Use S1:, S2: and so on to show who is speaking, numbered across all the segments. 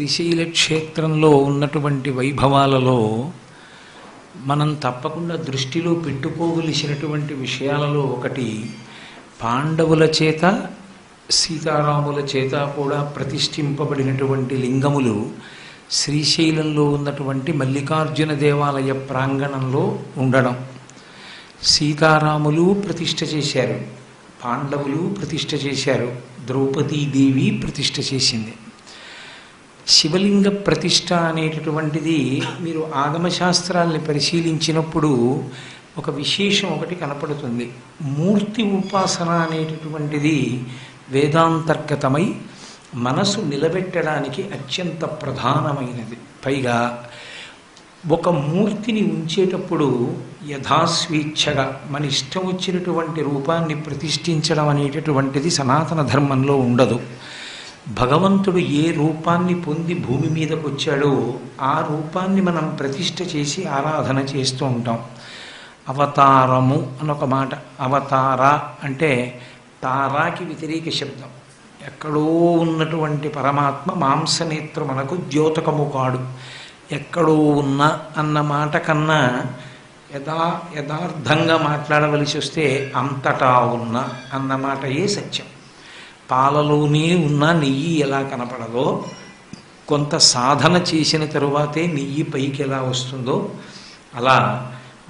S1: శ్రీశైల క్షేత్రంలో ఉన్నటువంటి వైభవాలలో మనం తప్పకుండా దృష్టిలో పెట్టుకోవలసినటువంటి విషయాలలో ఒకటి, పాండవుల చేత సీతారాముల చేత కూడా ప్రతిష్ఠింపబడినటువంటి లింగములు శ్రీశైలంలో ఉన్నటువంటి మల్లికార్జున దేవాలయ ప్రాంగణంలో ఉండడం. సీతారాములు ప్రతిష్ఠ చేశారు, పాండవులు ప్రతిష్ఠ చేశారు, ద్రౌపదీదేవి ప్రతిష్ఠ చేసింది. శివలింగ ప్రతిష్ఠ అనేటటువంటిది మీరు ఆగమశాస్త్రాల్ని పరిశీలించినప్పుడు ఒక విశేషం ఒకటి కనపడుతుంది. మూర్తి ఉపాసన అనేటటువంటిది వేదాంతర్గతమై మనసు నిలబెట్టడానికి అత్యంత ప్రధానమైనది. పైగా ఒక మూర్తిని ఉంచేటప్పుడు యథాస్వేచ్ఛగా మన ఇష్టం వచ్చినటువంటి రూపాన్ని ప్రతిష్ఠించడం అనేటటువంటిది సనాతన ధర్మంలో ఉండదు. భగవంతుడు ఏ రూపాన్ని పొంది భూమి మీదకు వచ్చాడో ఆ రూపాన్ని మనం ప్రతిష్ఠ చేసి ఆరాధన చేస్తూ ఉంటాం. అవతారము అనొక మాట. అవతార అంటే తారాకి వ్యతిరేక శబ్దం. ఎక్కడో ఉన్నటువంటి పరమాత్మ మాంసనేత్రమునకు ద్యోతకము కాడు. ఎక్కడో ఉన్న అన్న మాట కన్నా యథార్థంగా మాట్లాడవలసి వస్తే అంతటా ఉన్న అన్నమాటయే సత్యం. పాలలోనే ఉన్న నెయ్యి ఎలా కనపడదో, కొంత సాధన చేసిన తరువాతే నెయ్యి పైకి ఎలా వస్తుందో, అలా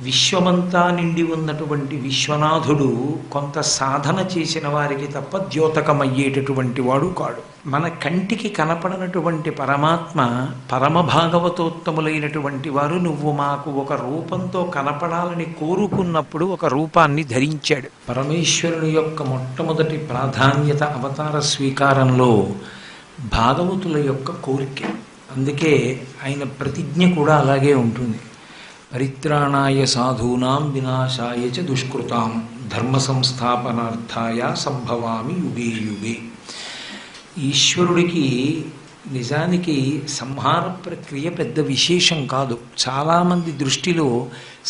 S1: విశ్వమంతా నిండి ఉన్నటువంటి విశ్వనాథుడు కొంత సాధన చేసిన వారికి తప్ప ద్యోతకమయ్యేటటువంటి వాడు కాడు. మన కంటికి కనపడనటువంటి పరమాత్మ పరమభాగవతోత్తములైనటువంటి వారు నువ్వు మాకు ఒక రూపంతో కనపడాలని కోరుకున్నప్పుడు ఒక రూపాన్ని ధరించాడు. పరమేశ్వరుని యొక్క మొట్టమొదటి ప్రాధాన్యత అవతార స్వీకారంలో భాగవతుల యొక్క కోరిక. అందుకే ఆయన ప్రతిజ్ఞ కూడా అలాగే ఉంటుంది. పరిత్రాణాయ సాధూనాం వినాశాయ చ దుష్కృతాం ధర్మ సంస్థాపనార్థాయ సంభవామి యుగే యుగే. ఈశ్వరుడికి నిజానికి సంహార ప్రక్రియ పెద్ద విశేషం కాదు. చాలామంది దృష్టిలో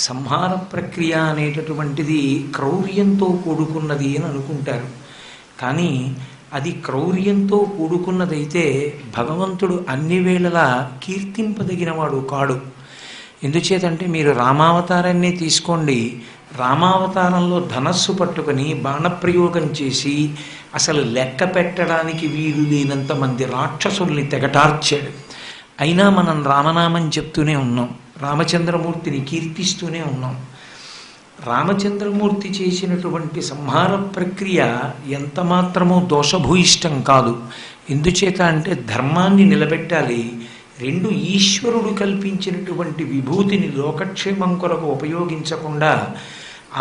S1: సంహార ప్రక్రియ అనేటటువంటిది క్రౌర్యంతో కూడుకున్నది అని అనుకుంటారు. కానీ అది క్రౌర్యంతో కూడుకున్నదైతే భగవంతుడు అన్ని వేళలా కీర్తింపదగినవాడు కాడు. ఎందుచేతంటే మీరు రామావతారాన్నే తీసుకోండి. రామావతారంలో ధనస్సు పట్టుకొని బాణప్రయోగం చేసి అసలు లెక్క పెట్టడానికి వీలు లేనంత మంది రాక్షసుల్ని తెగటార్చాడు. అయినా మనం రామనామం చెప్తూనే ఉన్నాం, రామచంద్రమూర్తిని కీర్తిస్తూనే ఉన్నాం. రామచంద్రమూర్తి చేసినటువంటి సంహార ప్రక్రియ ఎంత మాత్రమూ దోషభూయిష్టం కాదు. ఎందుచేత అంటే ధర్మాన్ని నిలబెట్టాలి. రెండు, ఈశ్వరుడు కల్పించినటువంటి విభూతిని లోకక్షేమం కొరకు ఉపయోగించకుండా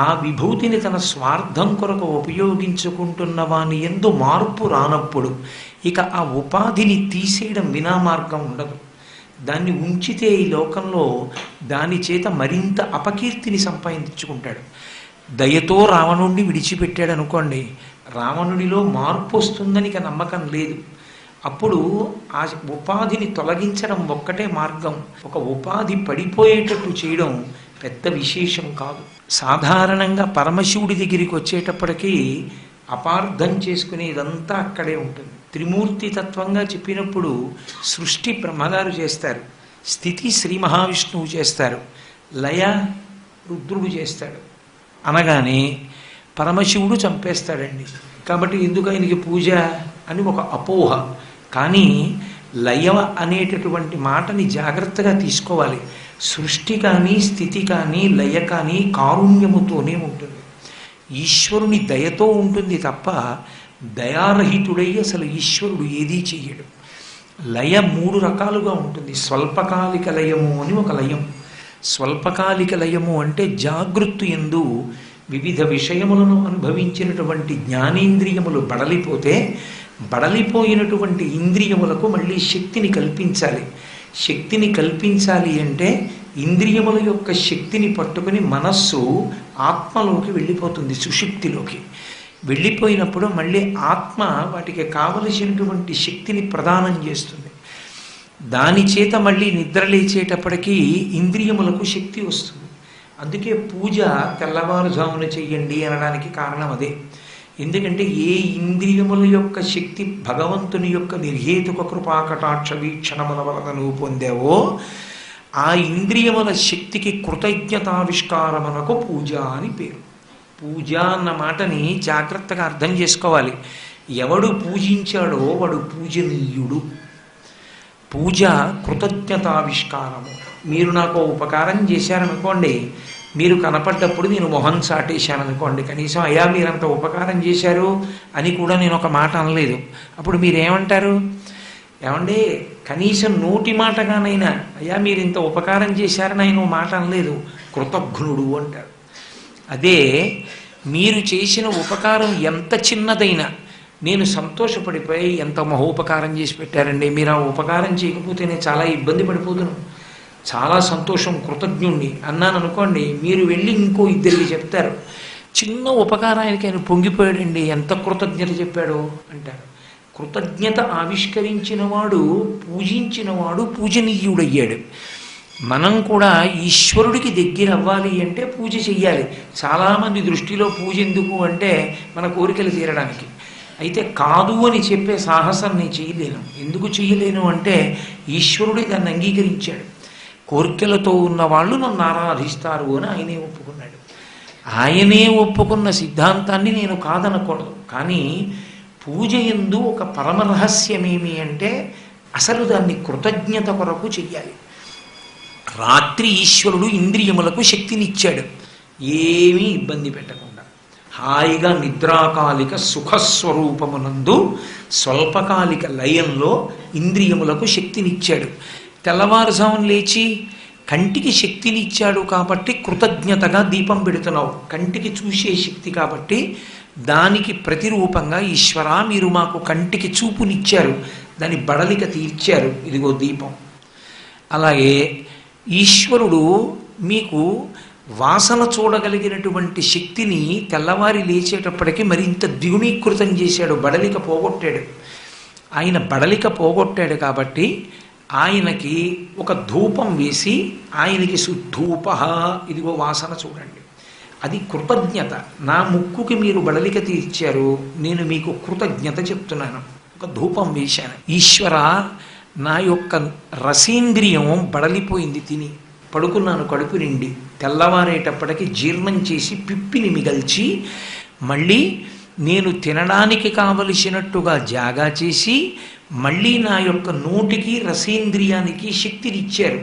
S1: ఆ విభూతిని తన స్వార్థం కొరకు ఉపయోగించుకుంటున్న వాని యందు మార్పు రానప్పుడు ఇక ఆ ఉపాధిని తీసేయడం వినా మార్గం ఉండదు. దాన్ని ఉంచితే ఈ లోకంలో దాని చేత మరింత అపకీర్తిని సంపాదించుకుంటాడు. దయతో రావణుడిని విడిచిపెట్టాడు అనుకోండి, రావణుడిలో మార్పు వస్తుందని ఇక నమ్మకం లేదు. అప్పుడు ఆ ఉపాధిని తొలగించడం ఒక్కటే మార్గం. ఒక ఉపాధి పడిపోయేటట్టు చేయడం పెద్ద విశేషం కాదు. సాధారణంగా పరమశివుడి దగ్గరికి వచ్చేటప్పటికీ అపార్థం చేసుకునే ఇదంతా అక్కడే ఉంటుంది. త్రిమూర్తి తత్వంగా చెప్పినప్పుడు సృష్టి బ్రహ్మగారు చేస్తారు, స్థితి శ్రీ మహావిష్ణువు చేస్తారు, లయ రుద్రుడు చేస్తాడు. అనగానే పరమశివుడు చంపేస్తాడండి. కాబట్టి ఎందుకు ఆయనకి పూజ అని ఒక అపోహ. కానీ లయ అనేటటువంటి మాటని జాగ్రత్తగా తీసుకోవాలి. సృష్టి కానీ స్థితి కానీ లయ కానీ కారుణ్యముతోనే ఉంటుంది. ఈశ్వరుని దయతో ఉంటుంది తప్ప దయారహితుడై అసలు ఈశ్వరుడు ఏదీ చెయ్యడు. లయ మూడు రకాలుగా ఉంటుంది. స్వల్పకాలిక లయము అని ఒక లయం. స్వల్పకాలిక లయము అంటే జాగృతి యందు వివిధ విషయములను అనుభవించినటువంటి జ్ఞానేంద్రియములు బడలిపోయినటువంటి ఇంద్రియములకు మళ్ళీ శక్తిని కల్పించాలి. శక్తిని కల్పించాలి అంటే ఇంద్రియముల యొక్క శక్తిని పట్టుకుని మనస్సు ఆత్మలోకి వెళ్ళిపోతుంది, సుషుప్తిలోకి. వెళ్ళిపోయినప్పుడు మళ్ళీ ఆత్మ వాటికి కావలసినటువంటి శక్తిని ప్రదానం చేస్తుంది. దాని చేత మళ్ళీ నిద్ర లేచేటప్పటికీ ఇంద్రియములకు శక్తి వస్తుంది. అందుకే పూజ తెల్లవారుజామున చెయ్యండి అనడానికి కారణం అదే. ఎందుకంటే ఏ ఇంద్రియముల యొక్క శక్తి భగవంతుని యొక్క నిర్హేతుక కృపాకటాక్ష వీక్షణముల వలన నువ్వు పొందావో ఆ ఇంద్రియముల శక్తికి కృతజ్ఞతావిష్కారమునకు పూజ అని పేరు. పూజ అన్న మాటని జాగ్రత్తగా అర్థం చేసుకోవాలి. ఎవడు పూజించాడో వాడు పూజనీయుడు. పూజ కృతజ్ఞతావిష్కారము. మీరు నాకు ఉపకారం చేశారనుకోండి, మీరు కనపడ్డప్పుడు నేను మొహం చాటేశాననుకోండి, కనీసం అయ్యా మీరంత ఉపకారం చేశారు అని కూడా నేను ఒక మాట అనలేదు. అప్పుడు మీరేమంటారు? ఏమండి కనీసం నోటి మాటగానైనా అయ్యా మీరు ఇంత ఉపకారం చేశారని ఆయన మాట అనలేదు, కృతజ్ఞుడు అంటారు. అదే మీరు చేసిన ఉపకారం ఎంత చిన్నదైనా నేను సంతోషపడిపోయి ఎంత మహోపకారం చేసి పెట్టారండి, మీరు ఆ ఉపకారం చేయకపోతే నేను చాలా ఇబ్బంది పడిపోతున్నాను, చాలా సంతోషం, కృతజ్ఞుణ్ణి అన్నాను అనుకోండి, మీరు వెళ్ళి ఇంకో ఇద్దరికి చెప్తారు, చిన్న ఉపకారానికి ఆయన పొంగిపోయాడండి, ఎంత కృతజ్ఞత చెప్పాడో అంటారు. కృతజ్ఞత ఆవిష్కరించిన వాడు, పూజించిన వాడు పూజనీయుడయ్యాడు. మనం కూడా ఈశ్వరుడికి దగ్గర అవ్వాలి అంటే పూజ చెయ్యాలి. చాలామంది దృష్టిలో పూజ ఎందుకు అంటే మన కోరికలు తీరడానికి. అయితే కాదు అని చెప్పే సాహసం నేను చేయలేను. ఎందుకు చేయలేను అంటే ఈశ్వరుడే దాన్ని అంగీకరించాడు. కోరికలతో ఉన్న వాళ్ళు నన్ను ఆరాధిస్తారు అని ఆయనే ఒప్పుకున్నాడు. ఆయనే ఒప్పుకున్న సిద్ధాంతాన్ని నేను కాదనకూడదు. కానీ పూజ యందు ఒక పరమరహస్యమేమి అంటే అసలు దాన్ని కృతజ్ఞత కొరకు చెయ్యాలి. రాత్రి ఈశ్వరుడు ఇంద్రియములకు శక్తినిచ్చాడు, ఏమీ ఇబ్బంది పెట్టకుండా హాయిగా నిద్రాకాలిక సుఖస్వరూపమునందు స్వల్పకాలిక లయంలో ఇంద్రియములకు శక్తినిచ్చాడు. తెల్లవారుజామున లేచి కంటికి శక్తినిచ్చాడు కాబట్టి కృతజ్ఞతగా దీపం పెడుతున్నావు. కంటికి చూసే శక్తి కాబట్టి దానికి ప్రతిరూపంగా ఈశ్వర మీరు మాకు కంటికి చూపునిచ్చారు, దాని బడలిక తీర్చారు, ఇదిగో దీపం. అలాగే ఈశ్వరుడు మీకు వాసన చూడగలిగినటువంటి శక్తిని తెల్లవారి లేచేటప్పటికీ మరింత ద్విగుణీకృతం చేశాడు, బడలిక పోగొట్టాడు. ఆయన బడలిక పోగొట్టాడు కాబట్టి ఆయనకి ఒక ధూపం వేసి ఆయనకి సుధూప, ఇదిగో వాసన చూడండి, అది కృతజ్ఞత. నా ముక్కుకి మీరు బడలిక తీర్చారు, నేను మీకు కృతజ్ఞత చెప్తున్నాను, ఒక ధూపం వేశాను. ఈశ్వర నా యొక్క రసేంద్రియం బడలిపోయింది, తిని పడుకున్నాను కడుపు నిండి, తెల్లవారేటప్పటికి జీర్ణం చేసి పిప్పిని మిగల్చి మళ్ళీ నేను తినడానికి కావలసినట్టుగా జాగా చేసి మళ్ళీ నా యొక్క నోటికి రసేంద్రియానికి శక్తినిచ్చారు,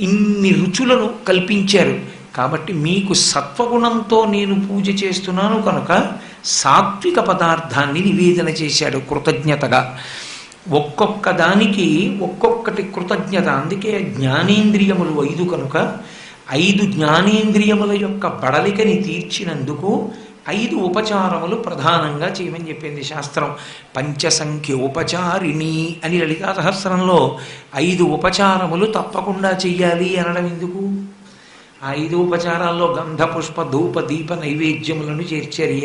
S1: ఇన్ని రుచులను కల్పించారు. కాబట్టి మీకు సత్వగుణంతో నేను పూజ చేస్తున్నాను కనుక సాత్విక పదార్థాన్ని నివేదన చేశాడు కృతజ్ఞతగా. ఒక్కొక్క దానికి ఒక్కొక్కటి కృతజ్ఞత. అందుకే జ్ఞానేంద్రియములు 5 కనుక 5 జ్ఞానేంద్రియముల యొక్క బడలికని తీర్చినందుకు 5 ఉపచారములు ప్రధానంగా చేయమని చెప్పింది శాస్త్రం. పంచసంఖ్యోపచారిణి అని లలితా సహస్రంలో 5 ఉపచారములు తప్పకుండా చెయ్యాలి అనడం ఎందుకు? ఆ 5 ఉపచారాల్లో గంధ పుష్ప ధూప దీప నైవేద్యములను చేర్చారు.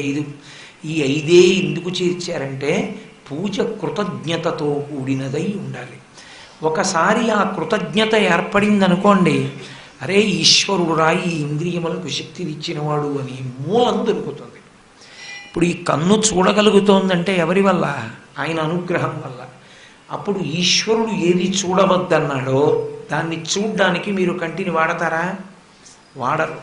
S1: ఈ 5 ఎందుకు చేర్చారంటే పూజ కృతజ్ఞతతో కూడినదై ఉండాలి. ఒకసారి ఆ కృతజ్ఞత ఏర్పడిందనుకోండి, అరే ఈశ్వరుడు రాయి ఇంద్రియములకు శక్తినిచ్చినవాడు అని మూలం దొరుకుతుంది. ఇప్పుడు ఈ కన్ను చూడగలుగుతోందంటే ఎవరి వల్ల? ఆయన అనుగ్రహం వల్ల. అప్పుడు ఈశ్వరుడు ఏది చూడవద్దన్నాడో దాన్ని చూడ్డానికి మీరు కంటిని వాడతారా? వాడరు.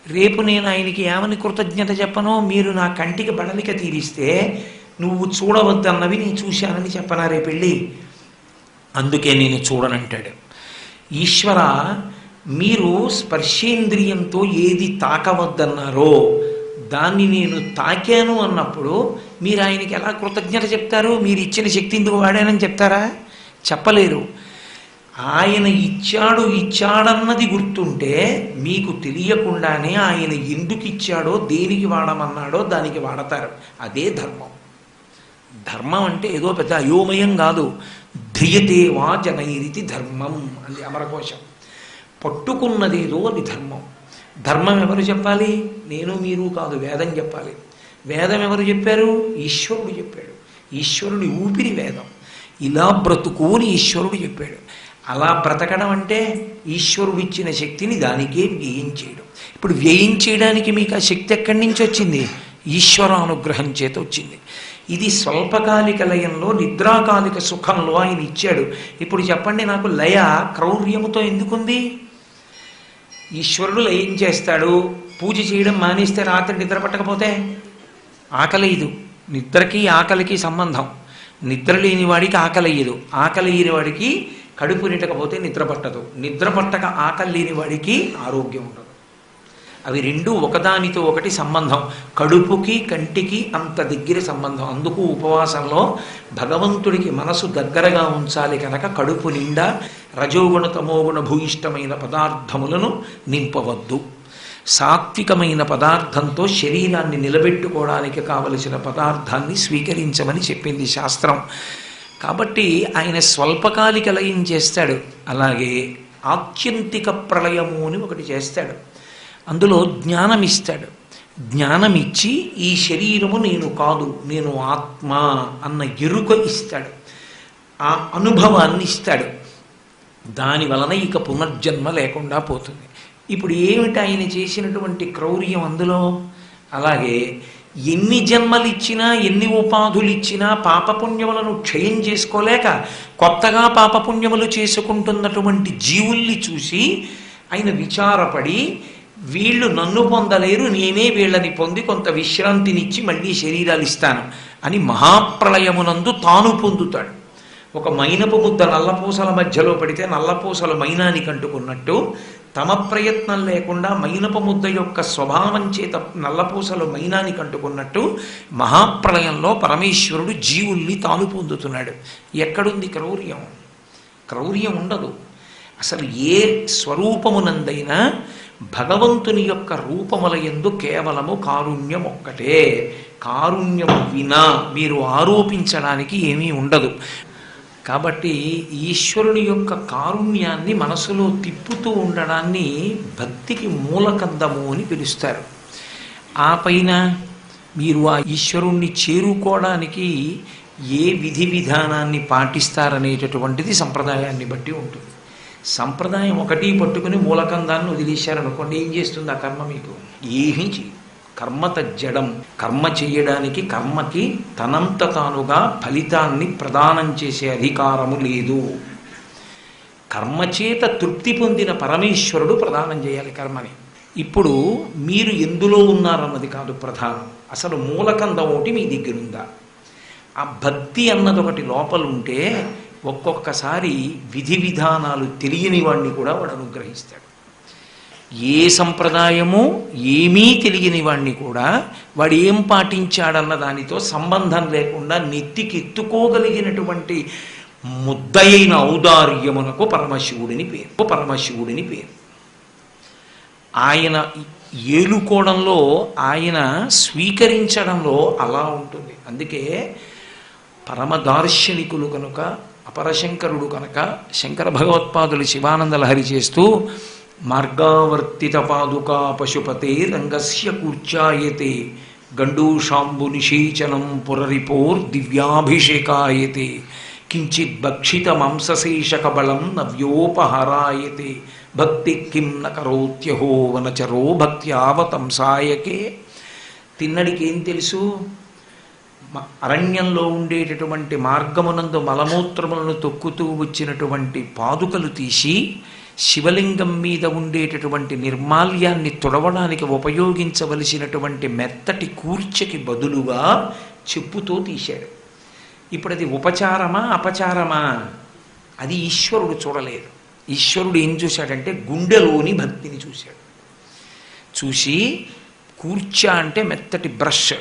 S1: రేపు నేను ఆయనకి ఏమని కృతజ్ఞత చెప్పనో, మీరు నా కంటికి బడలిక తీరిస్తే నువ్వు చూడవద్దన్నవి నేను చూశానని చెప్పనా రేపెళ్ళి? అందుకే నేను చూడనంటాడు. ఈశ్వర మీరు స్పర్శేంద్రియంతో ఏది తాకవద్దన్నారో దాన్ని నేను తాకాను అన్నప్పుడు మీరు ఆయనకి ఎలా కృతజ్ఞత చెప్తారు? మీరు ఇచ్చిన శక్తి ఎందుకు వాడానని చెప్తారా? చెప్పలేరు. ఆయన ఇచ్చాడన్నది గుర్తుంటే మీకు తెలియకుండానే ఆయన ఎందుకు ఇచ్చాడో, దేనికి వాడమన్నాడో దానికి వాడతారు. అదే ధర్మం. ధర్మం అంటే ఏదో పెద్ద అయోమయం కాదు. ధ్రియతే వా జనైరితి ధర్మం అంది అమరకోశం. పట్టుకున్నదేదో అది ధర్మం. ధర్మం ఎవరు చెప్పాలి? నేను మీరు కాదు, వేదం చెప్పాలి. వేదం ఎవరు చెప్పారు? ఈశ్వరుడు చెప్పాడు. ఈశ్వరుడి ఊపిరి వేదం. ఇలా బ్రతుకు అని ఈశ్వరుడు చెప్పాడు. అలా బ్రతకడం అంటే ఈశ్వరుడు ఇచ్చిన శక్తిని దానికే వ్యయం చేయడం. ఇప్పుడు వ్యయం చేయడానికి మీకు ఆ శక్తి ఎక్కడి నుంచి వచ్చింది? ఈశ్వరానుగ్రహం చేత వచ్చింది. ఇది స్వల్పకాలిక లయంలో, నిద్రాకాలిక సుఖంలో ఆయన ఇచ్చాడు. ఇప్పుడు చెప్పండి, నాకు లయ క్రౌర్యముతో ఎందుకుంది? ఈశ్వరుడు లయం చేస్తాడు. పూజ చేయడం మానేస్తే రాత్రి నిద్ర పట్టకపోతే ఆకలేయదు. నిద్రకి ఆకలికి సంబంధం. నిద్ర లేని వాడికి ఆకలేయదు, ఆకలి లేని వాడికి కడుపు నిండకపోతే నిద్ర పట్టదు, నిద్ర పట్టక ఆకలి లేని వాడికి ఆరోగ్యం ఉండదు. అవి రెండు ఒకదానితో ఒకటి సంబంధం. కడుపుకి కంటికి అంత దగ్గర సంబంధం. అందుకు ఉపవాసంలో భగవంతుడికి మనసు దగ్గరగా ఉంచాలి కనుక కడుపు నిండా రజోగుణ తమోగుణ భూయిష్టమైన పదార్థములను నింపవద్దు. సాత్వికమైన పదార్థంతో శరీరాన్ని నిలబెట్టుకోవడానికి కావలసిన పదార్థాన్ని స్వీకరించమని చెప్పింది శాస్త్రం. కాబట్టి ఆయన స్వల్పకాలిక లయం చేస్తాడు. అలాగే ఆత్యంతిక ప్రళయము అని ఒకటి చేస్తాడు. అందులో జ్ఞానం ఇస్తాడు. జ్ఞానమిచ్చి ఈ శరీరము నేను కాదు, నేను ఆత్మ అన్న ఎరుక ఇస్తాడు. ఆ అనుభవాన్ని ఇస్తాడు. దాని వలన ఇక పునర్జన్మ లేకుండా పోతుంది. ఇప్పుడు ఏమిటి ఆయన చేసినటువంటి క్రౌర్యం అందులో? అలాగే ఎన్ని జన్మలు ఇచ్చినా, ఎన్ని ఉపాధులు ఇచ్చినా పాపపుణ్యములను క్షయం చేసుకోలేక కొత్తగా పాపపుణ్యములు చేసుకుంటున్నటువంటి జీవుల్ని చూసి ఆయన విచారపడి, వీళ్ళు నన్ను పొందలేరు, నేనే వీళ్ళని పొంది కొంత విశ్రాంతినిచ్చి మళ్ళీ శరీరాలు ఇస్తాను అని మహాప్రళయమునందు తాను పొందుతాడు. ఒక మైనపు ముద్ద నల్లపూసల మధ్యలో పడితే నల్లపూసలు మైనానికి అంటుకున్నట్టు, తమ ప్రయత్నం లేకుండా మైనపు ముద్ద యొక్క స్వభావం చేత నల్లపూసలు మైనానికి అంటుకున్నట్టు మహాప్రళయంలో పరమేశ్వరుడు జీవుల్ని తాను పొందుతున్నాడు. ఎక్కడుంది క్రౌర్యం? క్రౌర్యం ఉండదు. అసలు ఏ స్వరూపమునందైనా భగవంతుని యొక్క రూపముల యందు కేవలము కారుణ్యం ఒక్కటే. కారుణ్యము వినా మీరు ఆరోపించడానికి ఏమీ ఉండదు. కాబట్టి ఈశ్వరుని యొక్క కారుణ్యాన్ని మనసులో తిప్పుతూ ఉండడాన్ని భక్తికి మూలకందము అని పిలుస్తారు. ఆ పైన మీరు ఆ ఈశ్వరుణ్ణి చేరుకోవడానికి ఏ విధి విధానాన్ని పాటిస్తారనేటటువంటిది సంప్రదాయాన్ని బట్టి ఉంటుంది. సంప్రదాయం ఒకటి పట్టుకుని మూలకందాన్ని వదిలేశారనుకోండి, ఏం చేస్తుంది ఆ కర్మ? మీకు ఏమీ చేయదు. కర్మ తజ్జడం. కర్మ చేయడానికి కర్మకి తనంత తానుగా ఫలితాన్ని ప్రదానం చేసే అధికారము లేదు. కర్మచేత తృప్తి పొందిన పరమేశ్వరుడు ప్రదానం చేయాలి కర్మని. ఇప్పుడు మీరు ఎందులో ఉన్నారన్నది కాదు ప్రధానం, అసలు మూలకందం ఒకటి మీ దగ్గర ఉందా? ఆ భక్తి అన్నది ఒకటి లోపలుంటే ఒక్కొక్కసారి విధి విధానాలు తెలియని వాడిని కూడా వాడు అనుగ్రహిస్తాడు. ఏ సంప్రదాయము ఏమీ తెలియని వాడిని కూడా వాడు ఏం పాటించాడన్న దానితో సంబంధం లేకుండా నెత్తికెత్తుకోగలిగినటువంటి ముద్దయైన ఔదార్యమునకు పరమశివుడిని పేరు. ఆయన ఏలుకోవడంలో, ఆయన స్వీకరించడంలో అలా ఉంటుంది. అందుకే పరమదార్శనికులు కనుక, అపరశంకరుడు కనుక శంకర భగవత్పాదులు శివానంద లహరి చేస్తూ మార్గావర్తిత పాదుకా పశుపతే రంగస్య కూర్చాయతే గండూషాంబు నిషేచనం పురరిపోర్ దివ్యాభిషేకాయతే కించిత్ భక్షిత మాంసశేషక బలం నవ్యోపహరాయతే భక్తి కిం న కరోత్యహో వనచరో భక్త్యావతంసాయకే. తిన్నడికి ఏం తెలుసు? అరణ్యంలో ఉండేటటువంటి మార్గమునందు మలమూత్రములను తొక్కుతూ వచ్చినటువంటి పాదుకలు తీసి శివలింగం మీద ఉండేటటువంటి నిర్మాల్యాన్ని తుడవడానికి ఉపయోగించవలసినటువంటి మెత్తటి కూర్చకి బదులుగా చెప్పుతో తీశాడు. ఇప్పుడు అది ఉపచారమా అపచారమా? అది ఈశ్వరుడు చూడలేదు. ఈశ్వరుడు ఏం చూశాడంటే గుండెలోని భక్తిని చూశాడు. చూసి కూర్చ అంటే మెత్తటి బ్రష్,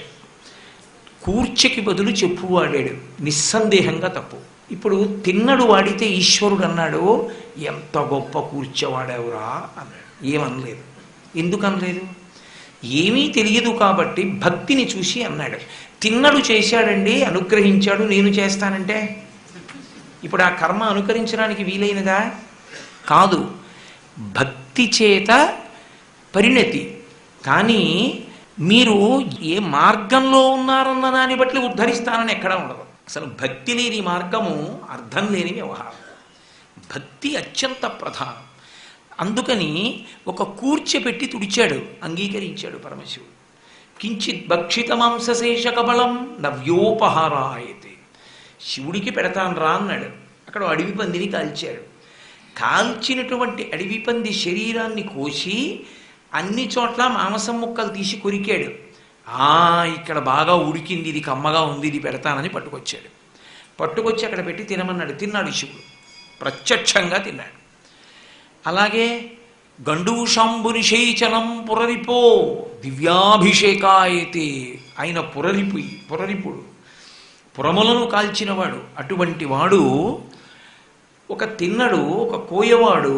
S1: కూర్చకి బదులు చెప్పు వాడాడు. నిస్సందేహంగా తప్పు. ఇప్పుడు తిన్నడు వాడితే ఈశ్వరుడు అన్నాడు, ఎంత గొప్ప కూర్చోవాడావురా అన్నాడు. ఏమనలేదు. ఎందుకు అనలేదు? ఏమీ తెలియదు కాబట్టి భక్తిని చూసి అన్నాడు. తిన్నడు చేశాడండి, అనుగ్రహించాడు, నేను చేస్తానంటే ఇప్పుడు ఆ కర్మ అనుకరించడానికి వీలైనదా? కాదు. భక్తి చేత పరిణతి. కానీ మీరు ఏ మార్గంలో ఉన్నారన్న దాన్ని బట్టి ఉద్ధరిస్తానని ఎక్కడా ఉండదు. అసలు భక్తి లేని మార్గము అర్థం లేని వ్యవహారం. భక్తి అత్యంత ప్రధానం. అందుకని ఒక కూర్చోపెట్టి తుడిచాడు, అంగీకరించాడు పరమశివుడు. కించిత్ భక్షిత మాంసశేష కబలం నవ్యోపహారాయతే. శివుడికి పెడతాను రా అన్నాడు. అక్కడ అడవి పందిని కాల్చాడు. కాల్చినటువంటి అడవి పంది శరీరాన్ని కోసి అన్ని చోట్ల మాంసం ముక్కలు తీసి కొరికాడు. ఇక్కడ బాగా ఉడికింది, ఇది కమ్మగా ఉంది, ఇది పెడతానని పట్టుకొచ్చాడు. పట్టుకొచ్చి అక్కడ పెట్టి తినమన్నాడు. తిన్నాడు శివుడు, ప్రత్యక్షంగా తిన్నాడు. అలాగే గండూషాంబు నిషేచనం పురరిపో దివ్యాభిషేకాయతే. ఆయన పురరిపుడు, పురములను కాల్చినవాడు. అటువంటి వాడు తిన్నడు. ఒక కోయవాడు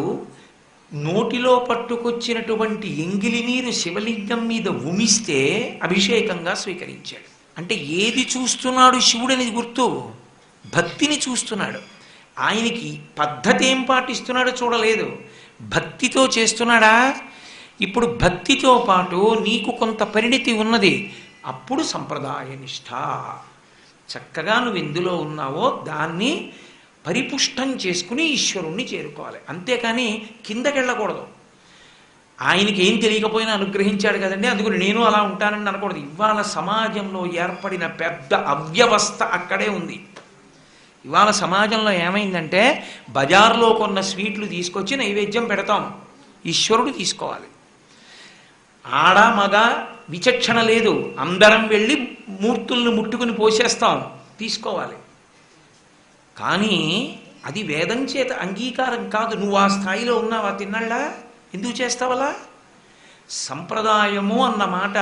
S1: నోటిలో పట్టుకొచ్చినటువంటి ఎంగిలి నీరు శివలింగం మీద ఉమిస్తే అభిషేకంగా స్వీకరించాడు. అంటే ఏది చూస్తున్నాడు శివుడనేది గుర్తు? భక్తిని చూస్తున్నాడు. ఆయనకి పద్ధతి ఏం పాటిస్తున్నాడో చూడలేదు, భక్తితో చేస్తున్నాడా. ఇప్పుడు భక్తితో పాటు నీకు కొంత పరిణితి ఉన్నది, అప్పుడు సంప్రదాయ నిష్ఠ. చక్కగా నువ్వు ఎందులో ఉన్నావో దాన్ని పరిపుష్టం చేసుకుని ఈశ్వరుణ్ణి చేరుకోవాలి. అంతేకాని కిందకెళ్ళకూడదు. ఆయనకి ఏం తెలియకపోయినా అనుగ్రహించాడు కదండి, అందుకని నేను అలా ఉంటానని అనకూడదు. ఇవాళ సమాజంలో ఏర్పడిన పెద్ద అవ్యవస్థ అక్కడే ఉంది. ఇవాళ సమాజంలో ఏమైందంటే బజార్లో కొన్న స్వీట్లు తీసుకొచ్చి నైవేద్యం పెడతాం, ఈశ్వరుడు తీసుకోవాలి. ఆడ మగ విచక్షణ లేదు, అందరం వెళ్ళి మూర్తుల్ని ముట్టుకుని పోసేస్తాం, తీసుకోవాలి. కానీ అది వేదం చేత అంగీకారం కాదు. నువ్వు ఆ స్థాయిలో ఉన్నావా? తిన్నాళ్ళా ఎందుకు చేస్తావలా? సంప్రదాయము అన్న మాట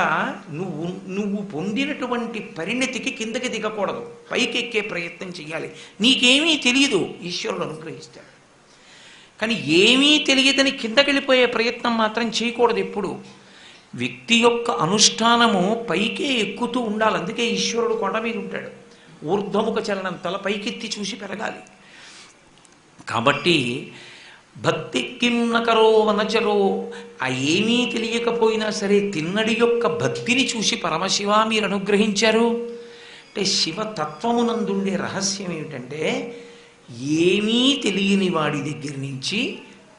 S1: నువ్వు పొందినటువంటి పరిణతికి కిందకి దిగకూడదు, పైకి ఎక్కే ప్రయత్నం చేయాలి. నీకేమీ తెలియదు, ఈశ్వరుడు అనుగ్రహిస్తాడు. కానీ ఏమీ తెలియదని కిందకెళ్ళిపోయే ప్రయత్నం మాత్రం చేయకూడదు ఎప్పుడు. వ్యక్తి యొక్క అనుష్ఠానము పైకే ఎక్కుతూ ఉండాలి. అందుకే ఈశ్వరుడు కొండ మీద ఉంటాడు. ఊర్ధ్వముఖ చలనం, తల పైకెత్తి చూసి పెరగాలి. కాబట్టి భక్తి కిన్నకరో వనచరో, ఆ ఏమీ తెలియకపోయినా సరే తిన్నడి యొక్క భక్తిని చూసి పరమశివ మీరు అనుగ్రహించారు అంటే శివతత్వమునందుండే రహస్యం ఏమిటంటే ఏమీ తెలియని వాడి దగ్గర నుంచి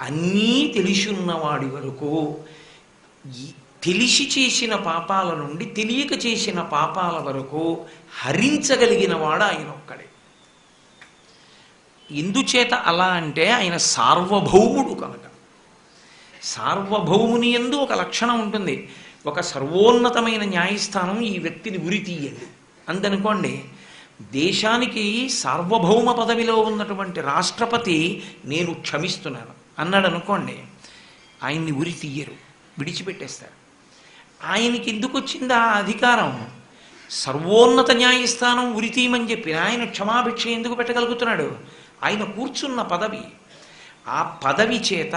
S1: అన్నీ తెలిసున్నవాడి వరకు తెలిసి చేసిన పాపాల నుండి తెలియక చేసిన పాపాల వరకు హరించగలిగిన వాడు ఆయన ఒక్కడే. ఎందుచేత అలా అంటే ఆయన సార్వభౌముడు కనుక. సార్వభౌముని యందు ఒక లక్షణం ఉంటుంది. ఒక సర్వోన్నతమైన న్యాయస్థానం ఈ వ్యక్తిని ఉరి తీయండి అందనుకోండి. దేశానికి సార్వభౌమ పదవిలో ఉన్నటువంటి రాష్ట్రపతి నేను క్షమిస్తున్నాను అన్నాడు అనుకోండి, ఆయన్ని ఉరి తీయరు, విడిచిపెట్టేస్తారు. ఆయనకి ఎందుకు వచ్చింది ఆ అధికారం? సర్వోన్నత న్యాయస్థానం ఉరి తీయమని చెప్పి ఆయన క్షమాభిక్ష ఎందుకు పెట్టగలుగుతున్నాడు? ఆయన కూర్చున్న పదవి. ఆ పదవి చేత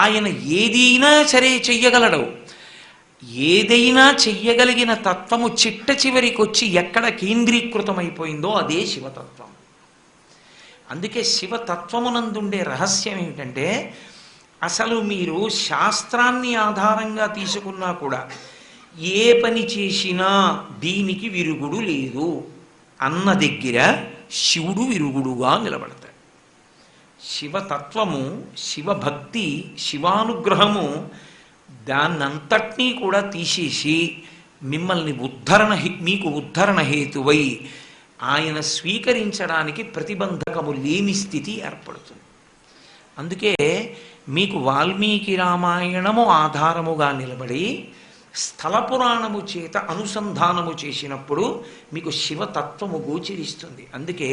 S1: ఆయన ఏదైనా సరే చెయ్యగలడు. ఏదైనా చెయ్యగలిగిన తత్వము చిట్ట చివరికి వచ్చి ఎక్కడ కేంద్రీకృతమైపోయిందో అదే శివతత్వం. అందుకే శివతత్వమునందుండే రహస్యం ఏమిటంటే అసలు మీరు శాస్త్రాన్ని ఆధారంగా తీసుకున్నా కూడా ఏ పని చేసినా దీనికి విరుగుడు లేదు అన్న దగ్గర శివుడు విరుగుడుగా నిలబడతాడు. శివతత్వము, శివభక్తి, శివానుగ్రహము దాన్నంతటినీ కూడా తీసేసి మిమ్మల్ని మీకు ఉద్ధరణ హేతువై ఆయన స్వీకరించడానికి ప్రతిబంధకము లేని స్థితి ఏర్పడుతుంది. అందుకే మీకు వాల్మీకి రామాయణము ఆధారముగా నిలబడి స్థల పురాణము చేత అనుసంధానము చేసినప్పుడు మీకు శివతత్వము గోచరిస్తుంది. అందుకే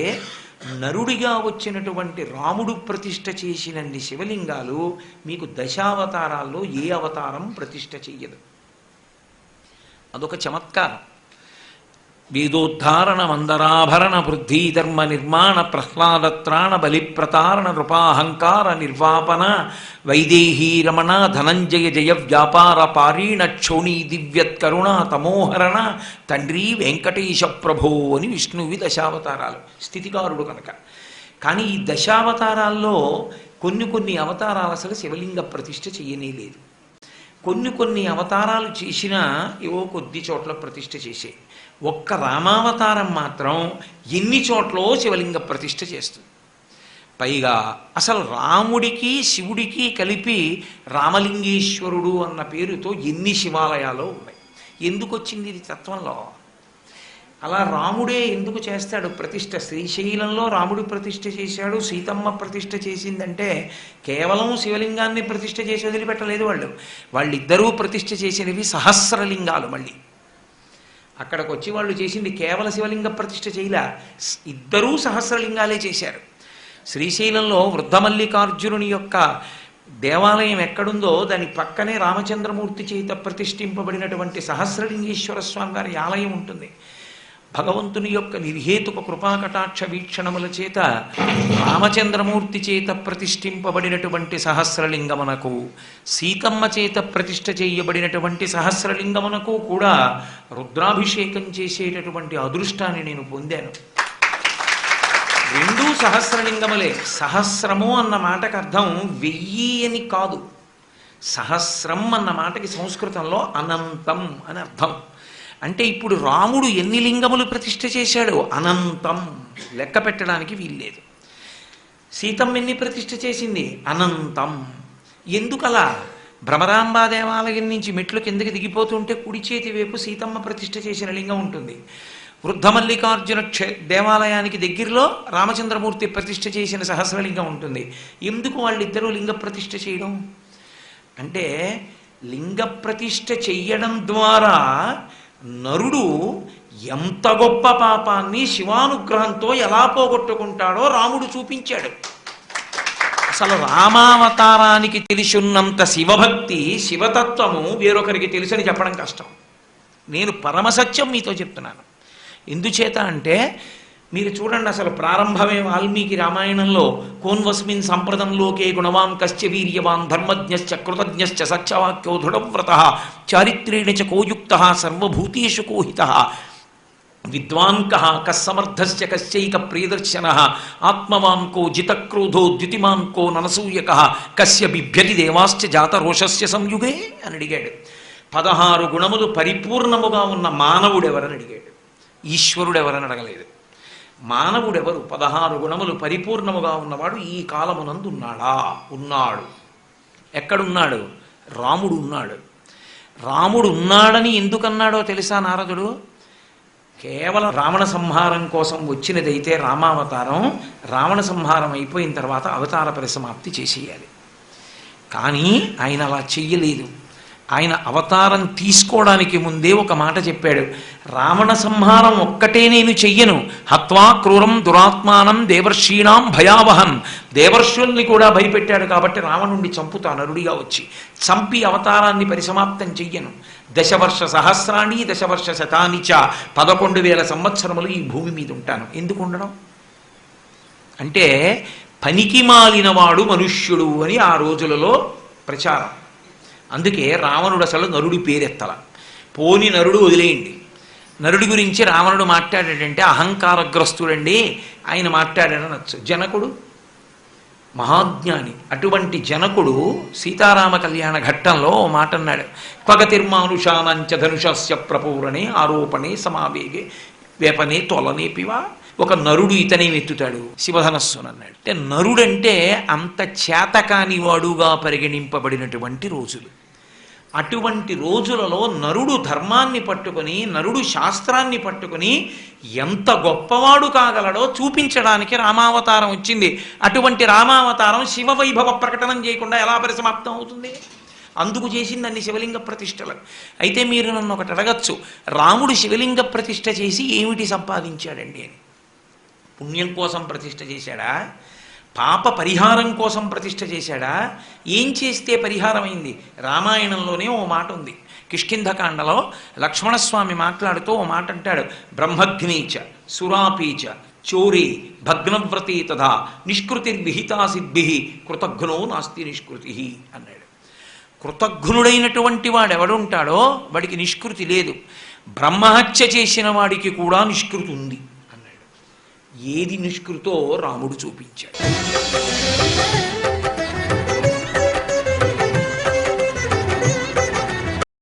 S1: నరుడిగా వచ్చినటువంటి రాముడు ప్రతిష్ఠ చేసినన్ని శివలింగాలు మీకు దశావతారాల్లో ఏ అవతారం ప్రతిష్ఠ చెయ్యదు. అదొక చమత్కారం. వేదోద్ధారణ మందరాభరణ వృద్ధి ధర్మ నిర్మాణ ప్రహ్లాదత్రాణ బలిప్రతారణ నృపాహంకార నిర్వాపన వైదేహీ రమణ ధనంజయ జయ వ్యాపార పారీణ క్షోణీ దివ్యత్కరుణ తమోహరణ తండ్రి వెంకటేశ ప్రభో అని విష్ణువి దశావతారాలు, స్థితికారుడు కనుక. కానీ ఈ దశావతారాల్లో కొన్ని అవతారాలు అసలు శివలింగ ప్రతిష్ఠ చెయ్యనే లేదు. కొన్ని అవతారాలు చేసినా ఏవో కొద్ది చోట్ల ప్రతిష్ఠ చేసే. ఒక్క రామావతారం మాత్రం ఎన్ని చోట్ల శివలింగ ప్రతిష్ఠ చేస్తుంది. పైగా అసలు రాముడికి శివుడికి కలిపి రామలింగేశ్వరుడు అన్న పేరుతో ఎన్ని శివాలయాలు ఉన్నాయి. ఎందుకు వచ్చింది ఇది తత్వంలో? అలా రాముడే ఎందుకు చేస్తాడు ప్రతిష్ఠ? శ్రీశైలంలో రాముడు ప్రతిష్ఠ చేశాడు, సీతమ్మ ప్రతిష్ఠ చేసిందంటే కేవలం శివలింగాన్ని ప్రతిష్ఠ చేసి వదిలిపెట్టలేదు వాళ్ళు. వాళ్ళిద్దరూ ప్రతిష్ఠ చేసినవి సహస్రలింగాలు. మళ్ళీ అక్కడికి వచ్చి వాళ్ళు చేసింది కేవల శివలింగ ప్రతిష్ఠ చేయలే, ఇద్దరూ సహస్రలింగాలే చేశారు. శ్రీశైలంలో వృద్ధమల్లికార్జునుని యొక్క దేవాలయం ఎక్కడుందో దాని పక్కనే రామచంద్రమూర్తి చేత ప్రతిష్ఠింపబడినటువంటి సహస్రలింగేశ్వర స్వామి వారి ఆలయం ఉంటుంది. భగవంతుని యొక్క నిర్హేతుక కృపాకటాక్ష వీక్షణముల చేత రామచంద్రమూర్తి చేత ప్రతిష్ఠింపబడినటువంటి సహస్రలింగమునకు, సీతమ్మ చేత ప్రతిష్ఠ చేయబడినటువంటి సహస్రలింగమునకు కూడా రుద్రాభిషేకం చేసేటటువంటి అదృష్టాన్ని నేను పొందాను. రెండూ సహస్రలింగములే. సహస్రము అన్న మాటకు అర్థం 1000 అని కాదు. సహస్రం అన్న మాటకి సంస్కృతంలో అనంతం అని అర్థం. అంటే ఇప్పుడు రాముడు ఎన్ని లింగములు ప్రతిష్ఠ చేశాడో అనంతం, లెక్క పెట్టడానికి వీల్లేదు. సీతమ్మ ఎన్ని ప్రతిష్ఠ చేసింది? అనంతం. ఎందుకలా? భ్రమరాంబా దేవాలయం నుంచి మెట్లు కిందకి దిగిపోతుంటే కుడి చేతి వైపు సీతమ్మ ప్రతిష్ఠ చేసిన లింగం ఉంటుంది. వృద్ధమల్లికార్జున దేవాలయానికి దగ్గరలో రామచంద్రమూర్తి ప్రతిష్ఠ చేసిన సహస్రలింగం ఉంటుంది. ఎందుకు వాళ్ళిద్దరూ లింగ ప్రతిష్ఠ చేయడం అంటే, లింగ ప్రతిష్ఠ చెయ్యడం ద్వారా నరుడు ఎంత గొప్ప పాపాన్ని శివానుగ్రహంతో ఎలా పోగొట్టుకుంటాడో రాముడు చూపించాడు. అసలు రామావతారానికి తెలిసినంత శివభక్తి, శివతత్వము వేరొకరికి తెలుసని చెప్పడం కష్టం. నేను పరమసత్యం మీతో చెప్తున్నాను. ఎందుచేత అంటే మీరు చూడండి, అసలు ప్రారంభమే వాల్మీకి రామాయణంలో కోన్వస్మిన్ సంప్రదంలోకే గుణవాన్ కశ్చ వీర్యవాన్ ధర్మజ్ఞశ్చ కృతజ్ఞశ్చ సత్యవాక్యో దృఢవ్రతః చారిత్రేణ చ కోయుక్తః సర్వభూతేషు కోహితః విద్వాన్ కః కస్సమర్థశ్చ కశ్చైక ప్రియదర్శనః ఆత్మవాన్ కో జితక్రోధో ద్యుతిమాన్ కో ననసూయకః కస్య బిభ్యతి దేవాశ్చ జాతరోషస్య సంయుగే అని అడిగాడు. 16 గుణములు పరిపూర్ణముగా ఉన్న మానవుడెవరని అడిగాడు. ఈశ్వరుడెవరని అడగలేదు. మానవుడెవరు? 16 గుణములు పరిపూర్ణముగా ఉన్నవాడు ఈ కాలమునందు ఉన్నాడా? ఉన్నాడు. ఎక్కడున్నాడు? రాముడు ఉన్నాడు. రాముడు ఉన్నాడని ఎందుకన్నాడో తెలుసా నారదుడు? కేవలం రావణ సంహారం కోసం వచ్చినదైతే రామావతారం, రావణ సంహారం అయిపోయిన తర్వాత అవతార పరిసమాప్తి చేసేయాలి. కానీ ఆయన అలా చెయ్యలేదు. ఆయన అవతారం తీసుకోవడానికి ముందే ఒక మాట చెప్పాడు, రావణ సంహారం ఒక్కటే నేను చెయ్యను, హత్వా క్రూరం దురాత్మానం దేవర్షీణాం భయావహం. దేవర్షుల్ని కూడా భయపెట్టాడు కాబట్టి రావణుణ్ణి చంపుతా నరుడిగా వచ్చి, చంపి అవతారాన్ని పరిసమాప్తం చెయ్యను. 10 వర్ష సహస్రాణి 10 వర్ష శతాని చ 11,000 సంవత్సరములు ఈ భూమి మీద ఉంటాను. ఎందుకు ఉండడం అంటే, పనికి మాలినవాడు మనుష్యుడు అని ఆ రోజులలో ప్రచారం. అందుకే రావణుడు అసలు నరుడి పేరెత్తల. పోని నరుడు వదిలేయండి. నరుడి గురించి రావణుడు మాట్లాడాడంటే అహంకారగ్రస్తుడండి, ఆయన మాట్లాడాడనొచ్చు. జనకుడు మహాజ్ఞాని. అటువంటి జనకుడు సీతారామ కళ్యాణ ఘట్టంలో ఓ మాట అన్నాడు, పగతిర్మానుషానంచ ధనుషస్య ప్రపూరణే ఆరోపణే సమావేగే వేపనే తొలనేపివా. ఒక నరుడు ఇతనేమి ఎత్తుతాడు? శివధనస్సును అన్నాడు. అంటే నరుడంటే అంత చేతకాని వాడుగా పరిగణింపబడినటువంటి రోజులు. అటువంటి రోజులలో నరుడు ధర్మాన్ని పట్టుకొని, నరుడు శాస్త్రాన్ని పట్టుకొని ఎంత గొప్పవాడు కాగలడో చూపించడానికి రామావతారం వచ్చింది. అటువంటి రామావతారం శివవైభవ ప్రకటనం చేయకుండా ఎలా పరిసమాప్తం అవుతుంది? అందుకు చేసింది అన్ని శివలింగ ప్రతిష్టలు. అయితే మీరు నన్ను ఒకటి అడగచ్చు, రాముడు శివలింగ ప్రతిష్ఠ చేసి ఏమిటి సంపాదించాడండి అని. పుణ్యం కోసం ప్రతిష్ఠ చేశాడా? పాప పరిహారం కోసం ప్రతిష్ఠ చేశాడా? ఏం చేస్తే పరిహారమైంది? రామాయణంలోనే ఓ మాట ఉంది. కిష్కింధకాండలో లక్ష్మణస్వామి మాట్లాడుతూ ఓ మాట అంటాడు, బ్రహ్మగ్నీచ సురాపీచ చోరీ భగ్నవ్రతే తథా నిష్కృతిర్విహితా సిద్భి కృతఘ్నో నాస్తి నిష్కృతి అన్నాడు. కృతఘ్నుడైనటువంటి వాడెవడుంటాడో వాడికి నిష్కృతి లేదు. బ్రహ్మహత్య చేసిన వాడికి కూడా నిష్కృతి ఉంది అన్నాడు. ఏది నిష్కృతో రాముడు చూపించాడు.